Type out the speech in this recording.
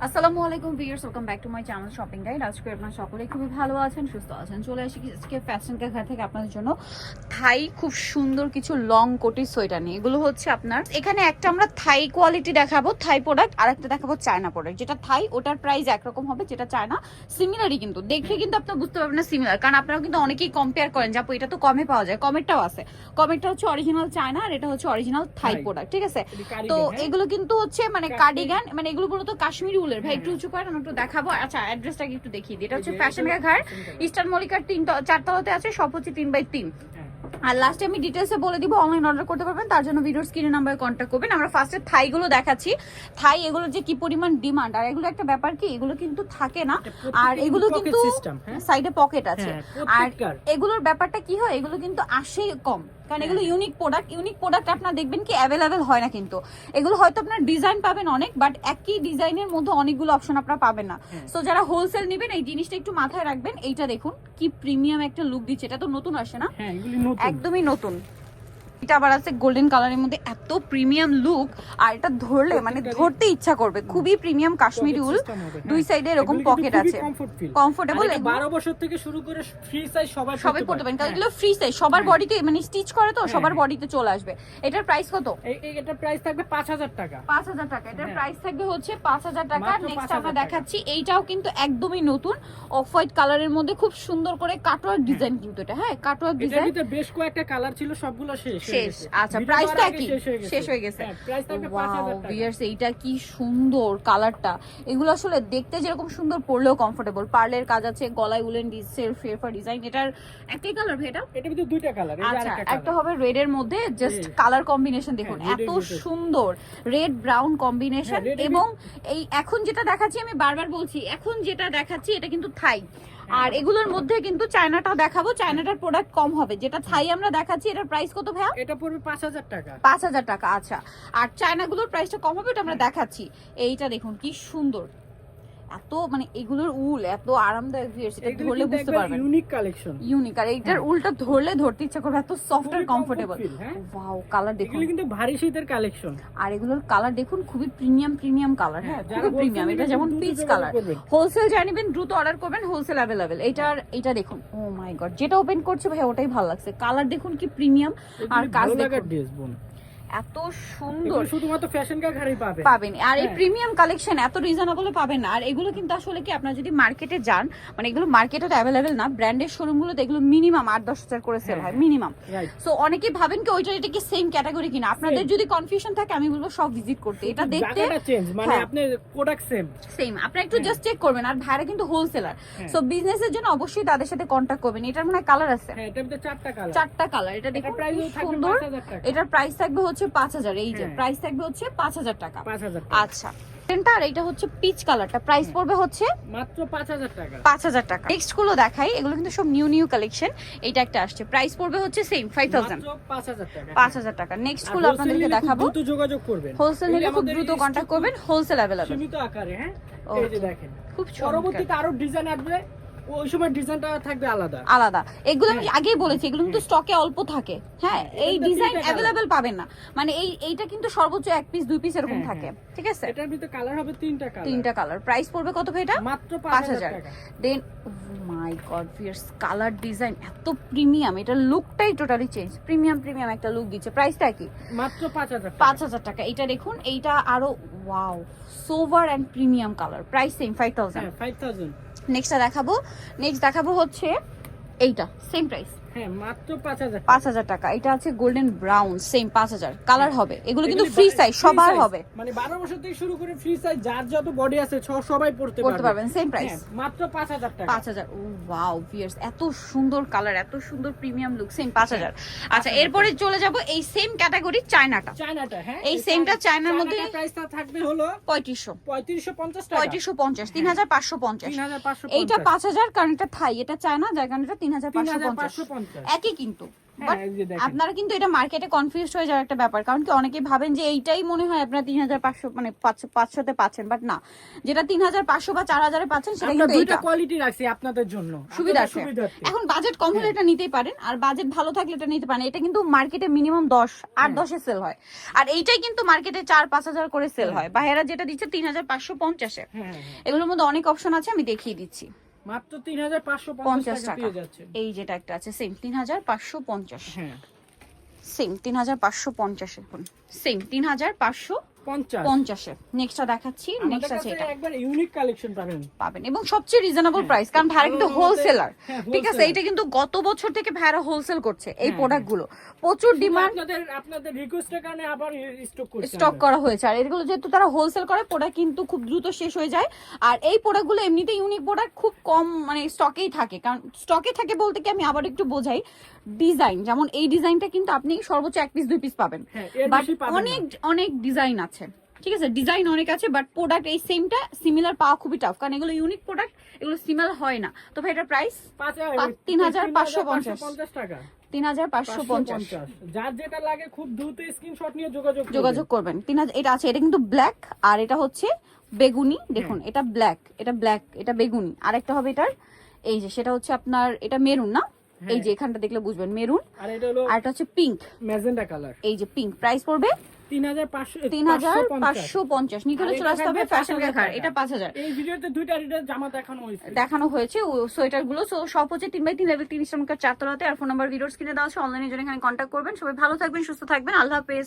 আসসালামু আলাইকুম viewers, welcome back to my channel shopping guide. আজকে আপনারা সকলেই খুবই ভালো আছেন, সুস্থ আছেন। চলে আসি আজকে ফ্যাশন ঘর থেকে আপনাদের জন্য থাই খুব সুন্দর কিছু লং কোটি সোয়েটার নিয়ে। এগুলো হচ্ছে আপনার এখানে একটা আমরা থাই কোয়ালিটি দেখাবো, থাই প্রোডাক্ট, আর একটা দেখাবো চায়না প্রোডাক্ট। যেটা থাই ওটার প্রাইস একরকম হবে, যেটা চায়না সিমিলারই, কিন্তু দেখে কিন্তু আপনারা বুঝতে পারবেন না সিমিলার, কারণ আপনারা কিন্তু অনেকেই কম্পেয়ার করেন যে আপু এটা তো কমে পাওয়া যায়। কমেরটাও আছে, কমেরটা হচ্ছে অরিজিনাল চায়না আর এটা হচ্ছে অরিজিনাল থাই প্রোডাক্ট, ঠিক আছে? তো এগুলো কিন্তু হচ্ছে মানে কার্ডিগান, মানে এগুলো মূলত কাশ্মীরি উলের। ভাই একটু উঁচু করেন, আমি একটু দেখাবো। আচ্ছা অ্যাড্রেসটাকে একটু দেখিয়ে দিই। এটা হচ্ছে ফ্যাশন ঘর, ইস্টার্ন মল্লিকার 4তলাতে আছে, সব হচ্ছে 3x3। আর লাস্টে আমি ডিটেলসে বলে দিব, অনলাইন অর্ডার করতে পারবেন, তার জন্য ভিডিওর স্ক্রিনে নাম্বারে কন্ট্যাক্ট করবেন। আমরা ফার্স্টে থাইগুলো দেখাচ্ছি। থাই এগুলো যে কি পরিমাণ ডিমান্ড, আর এগুলো একটা ব্যাপার কি, এগুলো কিন্তু থাকে না, আর এগুলো কিন্তু সাইডে পকেট আছে। আর এগুলোর ব্যাপারটা কি হয়, এগুলো কিন্তু আসে কম, কারণ এগুলো ইউনিক প্রোডাক্ট। ইউনিক প্রোডাক্ট আপনার দেখবেন কি অ্যাভেলেবেল হয় না, কিন্তু এগুলো হয়তো আপনার ডিজাইন পাবেন অনেক, বাট একই ডিজাইনের মধ্যে অনেকগুলো অপশন আপনারা পাবেন না। সো যারা হোলসেল নেবেন এই জিনিসটা একটু মাথায় রাখবেন। এইটা দেখুন কি প্রিমিয়াম একটা লুক দিচ্ছে, এটা তো নতুন আসে না, একদমই নতুন। এটা আবার আছে গোল্ডেন কালারের মধ্যে, এত প্রিমিয়াম লুক, আর এটা ধরলে মানে ধরতে ইচ্ছা করবে। খুবই প্রিমিয়াম কাশ্মীরি উল, দুই সাইডে এরকম পকেট আছে, কমফোর্টেবল। 12 বছর থেকে শুরু করে ফ্রি সাইজ সবাই পড়তে পারেন, কারণ এগুলো ফ্রি সাইজ, সবার বডিতে মানে স্টিচ করে তো সবার বডিতে চলে আসবে। এটার প্রাইস কত? এটার প্রাইস থাকবে 5000 টাকা। 5000 টাকা এটার প্রাইস থাকবে হচ্ছে 5000 টাকা। নেক্সট আমরা দেখাচ্ছি, এইটাও কিন্তু একদমই নতুন, অফ হোয়াইট কালারের মধ্যে খুব সুন্দর করে কাটওয়ার্ক ডিজাইন, কিন্তু এটা হ্যাঁ কাটওয়ার্ক ডিজাইন। এটার ভিতরে বেশ কয়েকটা কালার ছিল, সবগুলো শেষ। আচ্ছা প্রাইসটা কি শেষ হয়ে গেছে? প্রাইস থাকবে 5000 টাকা। ভিউয়ার্স এইটা কি সুন্দর কালারটা, এগুলো আসলে দেখতে যেরকম সুন্দর, পরলেও কমফোর্টেবল। পার্লের কাজ আছে, গলায় উলেন ফেরফার ডিজাইন। এটার একই কালার ভেটা, এটার ভিতরে দুইটা কালার। আচ্ছা একটা হবে রেড এর মধ্যে, জাস্ট কালার কম্বিনেশন দেখুন এত সুন্দর, রেড ব্রাউন কম্বিনেশন। এবং এই এখন যেটা দেখাচ্ছি, আমি বারবার বলছি, এখন যেটা দেখাচ্ছি এটা কিন্তু থাই, আর এগুলোর মধ্যে কিন্তু চায়নাটাও দেখাবো। চায়নাটার প্রোডাক্ট কম হবে, যেটা থাই আমরা দেখাচ্ছি এটার প্রাইস কত ভাইয়া? এটা পড়বে 5000 টাকা। 5000 টাকা। আচ্ছা, আর চায়নাগুলোর প্রাইসটা কম হবে, এটা আমরা দেখাচ্ছি। এইটা দেখুন কি সুন্দর, এত মানে এগুলোর উল এত আরামদায়ক, এটা ধরলে বুঝতে পারবেন ইউনিক কালেকশন, ইউনিক। আর এইটার উলটা ধরলে ধরতে ইচ্ছা করবে, এত সফট আর কমফোর্টেবল। ওয়াও কালার দেখুন, এগুলো কিন্তু ভারী শীতের কালেকশন। আর এগুলোর কালার দেখুন খুবই প্রিমিয়াম কালার। হ্যাঁ খুবই প্রিমিয়াম। এটা যেমন পিচ কালার, হোলসেল জানিবেন দ্রুত অর্ডার করবেন, হোলসেল অ্যাভেলেবেল। এটা দেখুন, ও মাই গড, যেটা ওপেন করছে ভাই ওটাই ভালো লাগছে। কালার দেখুন কি প্রিমিয়াম, আর কাজ দেখুন এত সুন্দর, শুধুমাত্র ফ্যাশন ঘরেই পাবেন। আর এই প্রিমিয়াম কালেকশন এত রিজনেবল পাবেন না। আর এগুলো কিন্তু আসলে কি, আপনারা যদি মার্কেটে যান, মানে এগুলো মার্কেটে অ্যাভেলেবেল না, ব্র্যান্ডের শোরুমগুলোতে এগুলো মিনিমাম 8-10 হাজার করে সেল হয় মিনিমাম। সো অনেকেই ভাবেন কি ওইটা এটা কি সেম ক্যাটাগরি কিনা। আপনাদের যদি কনফিউশন থাকে, আমি বলবো সব ভিজিট করতে, এটা দেখতে মানে আপনার প্রোডাক্ট সেম, আপনি একটু জাস্ট চেক করবেন। আর ভাইরা কিন্তু হোলসেলার, সো বিজনেসের জন্য অবশ্যই তাদের সাথে কন্টাক্ট করবেন। এটার মনে হয় কালার আছে, হ্যাঁ এটার ভিতরে 4টা কালার। এটা দেখুন সুন্দর, এটার প্রাইস থাকবে হচ্ছে 5000। এই যে প্রাইস থাকবে হচ্ছে 5000 টাকা। আচ্ছা আর এটা হচ্ছে পিচ কালারটা, প্রাইস পড়বে হচ্ছে মাত্র 5000 টাকা। 5000 টাকা। নেক্সট গুলো দেখাই, এগুলো কিন্তু সব নিউ কালেকশন। এটা একটা আসছে, প্রাইস পড়বে হচ্ছে সেম 5000, মাত্র 5000 টাকা। 5000 টাকা। নেক্সট গুলো আপনাদেরকে দেখাবো, দ্রুত যোগাযোগ করবেন, হোলসেল নিলে খুব দ্রুত কন্টাক্ট করবেন, হোলসেল अवेलेबल সীমিত আকারে। হ্যাঁ এই যে দেখেন, খুব পরবর্তীতে আরো ডিজাইন আসবে, ওই সময় ডিজাইনটা থাকবে আলাদা। এগুলো আমি আগেই বলেছি, এগুলো কিন্তু স্টকে অল্প থাকে। হ্যাঁ এই ডিজাইন अवेलेबल পাবেন না, মানে এইটা কিন্তু সর্বোচ্চ 1 পিস 2 পিস এরকম থাকে, ঠিক আছে? এটার ভিতরে কালার হবে 3টা কালার। প্রাইস পড়বে কত ভাই এটা? মাত্র 5000 টাকা। দেন ও মাই গড ভিউয়ার্স, কালার ডিজাইন এত প্রিমিয়াম, এটা লুকটাই টোটালি চেঞ্জ, প্রিমিয়াম একটা লুক দিচ্ছে। প্রাইসটা কি? মাত্র 5000 টাকা। 5000 টাকা। এটা দেখুন, এইটা আরো wow sober and premium colour, price same 5000। হ্যাঁ 5000। নেক্সট দেখাবো হচ্ছে এইটা, সেম প্রাইস, হ্যাঁ মাত্র 5000 টাকা। এটা আছে গোল্ডেন ব্রাউন, সেম 5000 কালার হবে। এগুলো কিন্তু ফ্রি সাইজ, সবার হবে, মানে 12 বছর থেকে শুরু করে ফ্রি সাইজ, যার যত বডি আছে সবাই পড়তে পারবেন। সেম প্রাইস মাত্র 5000 টাকা। 5000। ও ওয়াও ভিউয়ার্স, এত সুন্দর কালার, এত সুন্দর প্রিমিয়াম লুক, সেম 5000। আচ্ছা এরপরে চলে যাব এই সেম ক্যাটাগরি চায়নাটা। হ্যাঁ এই সেমটা চায়নার মধ্যে প্রাইসটা থাকবে হলো 3550 টাকা। 3550, 3550। এইটা 5000, কারণ এটা থাই, এটা চায়না, যার কারণে এটা 3550। 550 একই কিন্তু হ্যাঁ, But এই যে দেখেন। আপনারা কিন্তু এটা মার্কেটে কনফিউজড হয়ে যাওয়ার একটা ব্যাপার, কারণ কি অনেকেই ভাবেন যে এইটাই মনে হয় আপনারা 3500 মানে 500 পাচ্ছেন, বাট না, যেটা 3500 বা 4000 পাচ্ছেন সেটা আমরা কিন্তু দুইটা এইটা কোয়ালিটি রাখছি আপনাদের জন্য, সুবিধার্থে। আপনাদের সুবিধার্থে। এখন বাজেট কম হলে এটা নিতেই পারেন, আর বাজেট ভালো থাকলে এটা নিতে পারেন। এটা কিন্তু মার্কেটে মিনিমাম 8-10 সেল হয়, আর এইটাই কিন্তু মার্কেটে 4-5 হাজার করে সেল হয়। বাইরে যেটা দিচ্ছে 3550 এ। হ্যাঁ, এগুলোর মধ্যে অনেক অপশন আছে, আমি দেখিয়ে দিচ্ছি। মাত্র 3550 টাকা পেয়ে যাচ্ছে। এই যেটা একটা আছে সেম 3550, হ্যাঁ, সেম 3550 এখন সেম 3550 50 এ। নেক্সটটা দেখাচ্ছি, আমাদের নেক্সট আছে কাছে এটা একবার ইউনিক কালেকশন পাবেন। পাবেন, এবং সবচেয়ে রিজনেবল প্রাইস, কারণ ভাইরা কিন্তু আমাদের- হোলসেলার। হ্যাঁ, ঠিক আছে, wholesaler। এটা কিন্তু গত বছর থেকে ভাইরা হোলসেল করছে এই হ্যাঁ, প্রোডাক্ট গুলো, প্রচুর ডিমান্ড, আপনাদের রিকোয়েস্টের কারণে আবার স্টক করছি স্টক আমরা। করা হয়েছে। আর এগুলো যেহেতু তারা হোলসেল করে, প্রোডাক্ট কিন্তু খুব দ্রুত শেষ হয়ে যায়। আর এই প্রোডাক্টগুলো এমনিতে ইউনিক প্রোডাক্ট, খুব কম মানে স্টকেই থাকে। কারণ স্টকে থাকে বলতে কি, আমি আবার একটু বোঝাই, ডিজাইন যেমন এই ডিজাইনটা কিন্তু আপনি সর্বোচ্চ 1 পিস 2 পিস পাবেন, হ্যাঁ, এর বাট বেশি পাবেন না। অনেক অনেক ডিজাইন আছে। ঠিক আছে, ডিজাইন অনেক আছে, বাট প্রোডাক্ট এই সেমটা সিমিলার পাওয়া খুবই টাফ, কারণ এগুলো ইউনিক প্রোডাক্ট, এগুলো সিমিলার হয় না। তো ভাই এটার প্রাইস 3550 টাকা। 3550। যার যেটা লাগে খুব দ্রুত স্ক্রিনশট নিয়ে যোগাযোগ করবেন। 3000 এটা আছে, এটা কিন্তু ব্ল্যাক, আর এটা হচ্ছে বেগুনি। দেখুন, এটা ব্ল্যাক, এটা ব্ল্যাক, এটা বেগুনি। আর একটা হবে এটার, এই যে সেটা হচ্ছে আপনার, এটা মেরুন না, এই যে এখানটা দেখলে বুঝবেন মেরুন। আর এটা হলো আর এটা হচ্ছে পিঙ্ক, ম্যাজেন্টা কালার। এই যে পিঙ্ক। প্রাইস পড়বে 3550। নিতে হলে চলে আসতে হবে ফ্যাশন ঘাট, এটা 5000 এই ভিডিওতে দুইটা জামা দেখানো হয়েছে, সোয়েটার গুলো। সো সব হচ্ছে 3x3 লেভেল 3 ইসলামকার 4 তলাতে। আর ফোন নাম্বার ভিডিওস কিনে দেওয়া আছে, অনলাইনে জন্য এখানে কন্ট্যাক্ট করবেন। সবাই ভালো থাকবেন, সুস্থ থাকবেন, আল্লাহ হাফেজ।